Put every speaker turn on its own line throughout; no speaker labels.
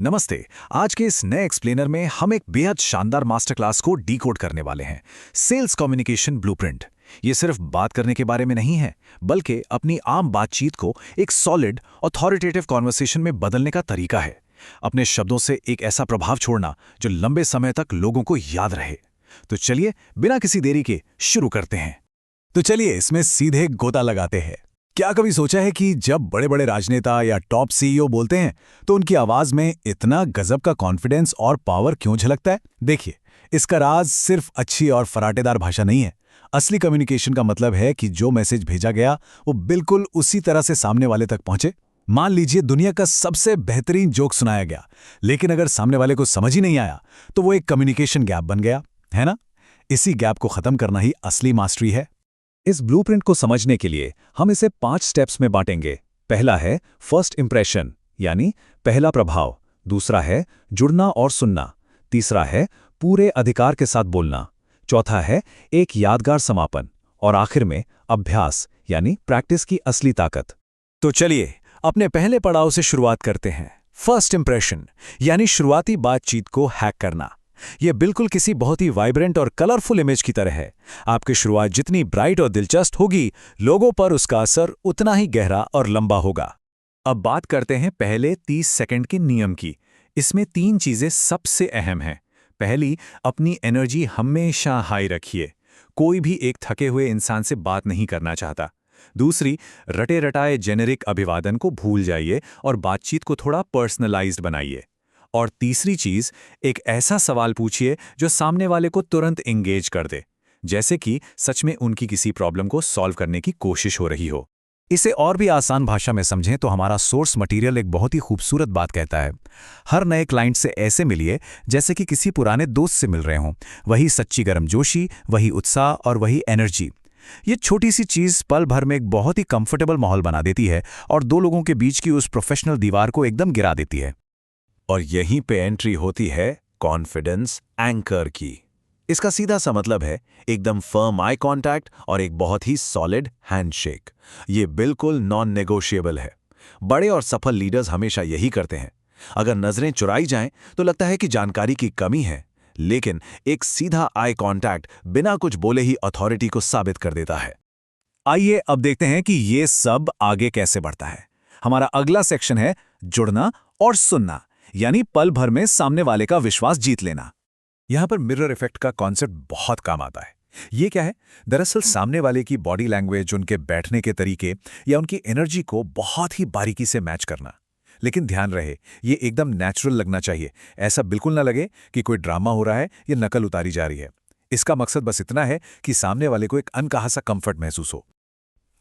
नमस्ते। आज के इस नए एक्सप्लेनर में हम एक बेहद शानदार मास्टर क्लास को डीकोड करने वाले हैं। Sales communication blueprint. ये सिर्फ बात करने के बारे में नहीं है, बल्कि अपनी आम बातचीत को एक सॉलिड अथॉरिटेटिव कॉन्वर्सेशन में बदलने का तरीका है। अपने शब्दों से एक ऐसा प्रभाव छोड़ना जो लंबे समय तक लोगों को याद रहे। तो चलिए बिना किसी देरी के शुरू करते हैं। तो चलिए इसमें सीधे गोता लगाते हैं। क्या कभी सोचा है कि जब बड़े बड़े राजनेता या टॉप सीईओ बोलते हैं तो उनकी आवाज में इतना गजब का कॉन्फिडेंस और पावर क्यों झलकता है? देखिए, इसका राज सिर्फ अच्छी और फराटेदार भाषा नहीं है। असली कम्युनिकेशन का मतलब है कि जो मैसेज भेजा गया वो बिल्कुल उसी तरह से सामने वाले तक पहुंचे। मान लीजिए दुनिया का सबसे बेहतरीन जोक सुनाया गया, लेकिन अगर सामने वाले को समझ ही नहीं आया तो वो एक कम्युनिकेशन गैप बन गया, है ना? इसी गैप को खत्म करना ही असली मास्टरी है। इस ब्लूप्रिंट को समझने के लिए हम इसे 5 स्टेप्स में बांटेंगे। पहला है फर्स्ट इंप्रेशन, यानी पहला प्रभाव। दूसरा है जुड़ना और सुनना। तीसरा है पूरे अधिकार के साथ बोलना। चौथा है एक यादगार समापन। और आखिर में अभ्यास, यानी प्रैक्टिस की असली ताकत। तो चलिए अपने पहले पड़ाव से शुरुआत करते हैं। फर्स्ट इंप्रेशन, यानी शुरुआती बातचीत को हैक करना। यह बिल्कुल किसी बहुत ही वाइब्रेंट और कलरफुल इमेज की तरह है। आपकी शुरुआत जितनी ब्राइट और दिलचस्प होगी, लोगों पर उसका असर उतना ही गहरा और लंबा होगा। अब बात करते हैं पहले 30 सेकंड के नियम की। इसमें 3 चीजें सबसे अहम हैं। पहली, अपनी एनर्जी हमेशा हाई रखिए। कोई भी एक थके हुए इंसान से बात नहीं करना चाहता। दूसरी, रटे रटाए जेनेरिक अभिवादन को भूल जाइए और बातचीत को थोड़ा पर्सनलाइज्ड बनाइए। और तीसरी चीज, एक ऐसा सवाल पूछिए जो सामने वाले को तुरंत एंगेज कर दे, जैसे कि सच में उनकी किसी प्रॉब्लम को सॉल्व करने की कोशिश हो रही हो। इसे और भी आसान भाषा में समझें तो हमारा सोर्स मटेरियल एक बहुत ही खूबसूरत बात कहता है। हर नए क्लाइंट से ऐसे मिलिए जैसे कि किसी पुराने दोस्त से मिल रहे हों। वही सच्ची गर्मजोशी, वही उत्साह और वही एनर्जी। ये छोटी सी चीज पल भर में एक बहुत ही कंफर्टेबल माहौल बना देती है और दो लोगों के बीच की उस प्रोफेशनल दीवार को एकदम गिरा देती है। और यहीं पे एंट्री होती है कॉन्फिडेंस एंकर की। इसका सीधा सा मतलब है एकदम फर्म आई कांटेक्ट और एक बहुत ही सॉलिड हैंडशेक। ये बिल्कुल नॉन नेगोशिएबल है। बड़े और सफल लीडर्स हमेशा यही करते हैं। अगर नजरें चुराई जाएं तो लगता है कि जानकारी की कमी है, लेकिन एक सीधा आई कांटेक्ट बिना कुछ बोले ही अथॉरिटी को साबित कर देता है। आइए अब देखते हैं कि ये सब आगे कैसे बढ़ता है। हमारा अगला सेक्शन है जुड़ना और सुनना, यानी पल भर में सामने वाले का विश्वास जीत लेना। यहां पर मिरर इफेक्ट का कॉन्सेप्ट बहुत काम आता है। ये क्या है? दरअसल सामने वाले की बॉडी लैंग्वेज, उनके बैठने के तरीके या उनकी एनर्जी को बहुत ही बारीकी से मैच करना। लेकिन ध्यान रहे, ये एकदम नेचुरल लगना चाहिए। ऐसा बिल्कुल ना लगे कि कोई ड्रामा हो रहा है या नकल उतारी जा रही है। इसका मकसद बस इतना है कि सामने वाले को एक अनकहा सा कंफर्ट महसूस हो।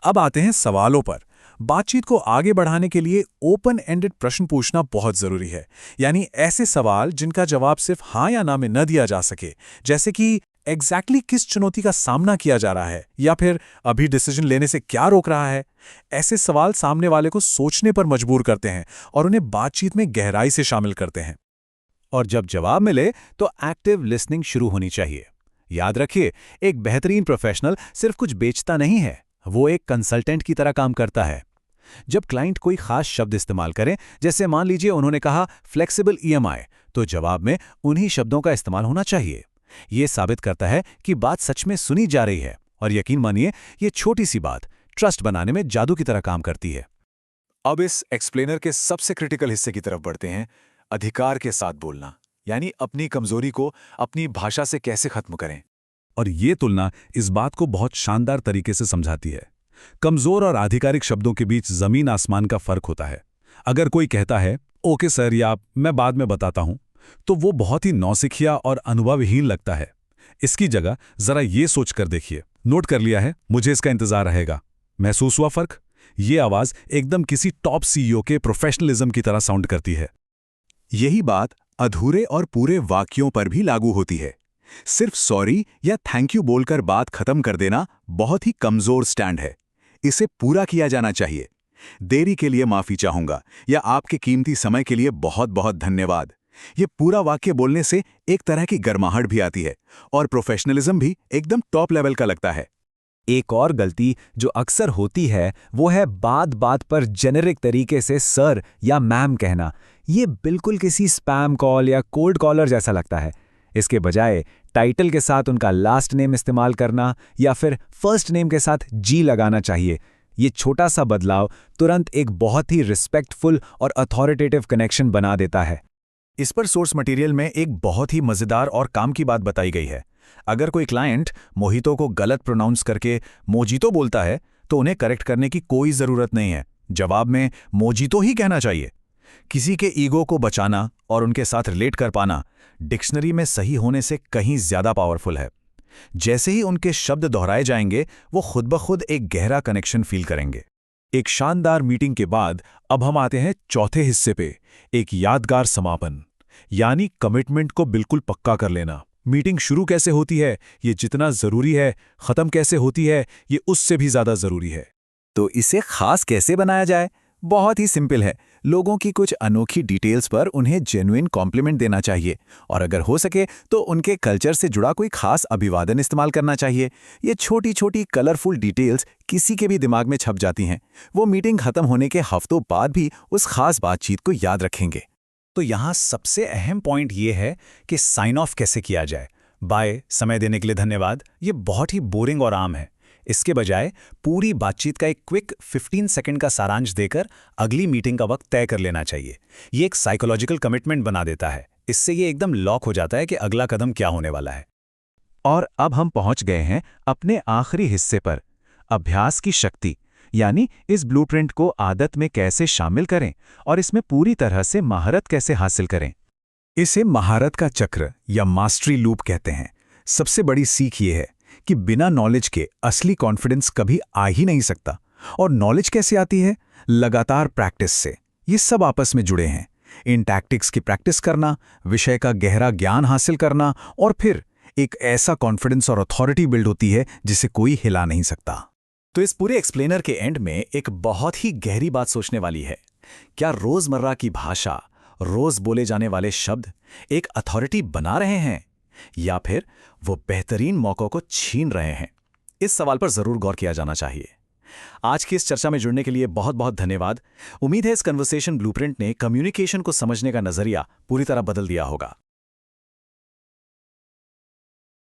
अब आते हैं सवालों पर। बातचीत को आगे बढ़ाने के लिए ओपन एंडेड प्रश्न पूछना बहुत जरूरी है। यानी ऐसे सवाल जिनका जवाब सिर्फ हाँ या ना में न दिया जा सके, जैसे कि एग्जैक्टली किस चुनौती का सामना किया जा रहा है, या फिर अभी डिसीजन लेने से क्या रोक रहा है। ऐसे सवाल सामने वाले को सोचने पर मजबूर करते हैं और उन्हें बातचीत में गहराई से शामिल करते हैं। और जब जवाब मिले तो एक्टिव लिसनिंग शुरू होनी चाहिए। याद रखिए, एक बेहतरीन प्रोफेशनल सिर्फ कुछ बेचता नहीं है, वो एक कंसल्टेंट की तरह काम करता है। जब क्लाइंट कोई खास शब्द इस्तेमाल करें, जैसे मान लीजिए उन्होंने कहा फ्लेक्सिबल ईएमआई, तो जवाब में उन्हीं शब्दों का इस्तेमाल होना चाहिए। यह साबित करता है कि बात सच में सुनी जा रही है, और यकीन मानिए ये छोटी सी बात ट्रस्ट बनाने में जादू की तरह काम करती है। अब इस एक्सप्लेनर के सबसे क्रिटिकल हिस्से की तरफ बढ़ते हैं, अधिकार के साथ बोलना, यानी अपनी कमजोरी को अपनी भाषा से कैसे खत्म करें। और ये तुलना इस बात को बहुत शानदार तरीके से समझाती है। कमजोर और आधिकारिक शब्दों के बीच जमीन आसमान का फर्क होता है। अगर कोई कहता है ओके सर या मैं बाद में बताता हूं, तो वो बहुत ही नौसिखिया और अनुभवहीन लगता है। इसकी जगह जरा ये सोच कर देखिए, नोट कर लिया है, मुझे इसका इंतजार रहेगा। महसूस हुआ फर्क? ये आवाज एकदम किसी टॉप सीईओ के प्रोफेशनलिज्म की तरह साउंड करती है। यही बात अधूरे और पूरे वाक्यों पर भी लागू होती है। सिर्फ सॉरी या थैंक यू बोलकर बात खत्म कर देना बहुत ही कमजोर स्टैंड है। इसे पूरा किया जाना चाहिए। देरी के लिए माफी चाहूंगा या आपके कीमती समय के लिए बहुत बहुत धन्यवाद। ये पूरा वाक्य बोलने से एक तरह की गर्माहट भी आती है और प्रोफेशनलिज्म भी एकदम टॉप लेवल का लगता है।
एक और गलती जो अक्सर होती है वो है बात बात पर जेनेरिक तरीके से सर या मैम कहना। ये बिल्कुल किसी स्पैम कॉल या कोल्ड कॉलर जैसा लगता है। इसके बजाय टाइटल के साथ उनका लास्ट नेम इस्तेमाल करना या फिर फर्स्ट नेम के साथ जी लगाना चाहिए। ये छोटा सा बदलाव तुरंत एक बहुत ही रिस्पेक्टफुल और अथॉरिटेटिव कनेक्शन बना देता है।
इस पर सोर्स मटेरियल में एक बहुत ही मजेदार और काम की बात बताई गई है। अगर कोई क्लाइंट मोहितो को गलत प्रोनाउंस करके मोजितो बोलता है तो उन्हें करेक्ट करने की कोई जरूरत नहीं है। जवाब में मोजितो ही कहना चाहिए। किसी के ईगो को बचाना और उनके साथ रिलेट कर पाना डिक्शनरी में सही होने से कहीं ज्यादा पावरफुल है। जैसे ही उनके शब्द दोहराए जाएंगे वो खुद ब खुद एक गहरा कनेक्शन फील करेंगे। एक शानदार मीटिंग के बाद अब हम आते हैं चौथे हिस्से पे, एक यादगार समापन, यानी कमिटमेंट को बिल्कुल पक्का कर लेना। मीटिंग शुरू कैसे होती है ये जितना जरूरी है, खत्म कैसे होती है ये उससे भी ज्यादा जरूरी है।
तो इसे खास कैसे बनाया जाए? बहुत ही सिंपल है। लोगों की कुछ अनोखी डिटेल्स पर उन्हें जेन्युइन कॉम्प्लीमेंट देना चाहिए और अगर हो सके तो उनके कल्चर से जुड़ा कोई खास अभिवादन इस्तेमाल करना चाहिए। ये छोटी छोटी कलरफुल डिटेल्स किसी के भी दिमाग में छप जाती हैं। वो मीटिंग खत्म होने के हफ्तों बाद भी उस खास बातचीत को याद रखेंगे।
तो यहाँ सबसे अहम पॉइंट ये है कि साइन ऑफ कैसे किया जाए। बाय, समय देने के लिए धन्यवाद, ये बहुत ही बोरिंग और आम है। इसके बजाय पूरी बातचीत का एक क्विक 15 सेकंड का सारांश देकर अगली मीटिंग का वक्त तय कर लेना चाहिए। ये एक साइकोलॉजिकल कमिटमेंट बना देता है। इससे ये एकदम लॉक हो जाता है कि अगला कदम क्या होने वाला है।
और अब हम पहुंच गए हैं अपने आखिरी हिस्से पर, अभ्यास की शक्ति, यानी इस ब्लूप्रिंट को आदत में कैसे शामिल करें और इसमें पूरी तरह से महारत कैसे हासिल करें।
इसे महारत का चक्र या मास्टरी लूप कहते हैं। सबसे बड़ी सीख ये है कि बिना नॉलेज के असली कॉन्फिडेंस कभी आ ही नहीं सकता। और नॉलेज कैसे आती है? लगातार प्रैक्टिस से। ये सब आपस में जुड़े हैं। इन टैक्टिक्स की प्रैक्टिस करना, विषय का गहरा ज्ञान हासिल करना और फिर एक ऐसा कॉन्फिडेंस और अथॉरिटी बिल्ड होती है जिसे कोई हिला नहीं सकता। तो इस पूरे एक्सप्लेनर के एंड में एक बहुत ही गहरी बात सोचने वाली है। क्या रोजमर्रा की भाषा, रोज बोले जाने वाले शब्द एक अथॉरिटी बना रहे हैं या फिर वो बेहतरीन मौकों को छीन रहे हैं? इस सवाल पर जरूर गौर किया जाना चाहिए। आज की इस चर्चा में जुड़ने के लिए बहुत बहुत धन्यवाद। उम्मीद है इस कन्वर्सेशन ब्लूप्रिंट ने कम्युनिकेशन को समझने का नजरिया पूरी तरह बदल दिया होगा।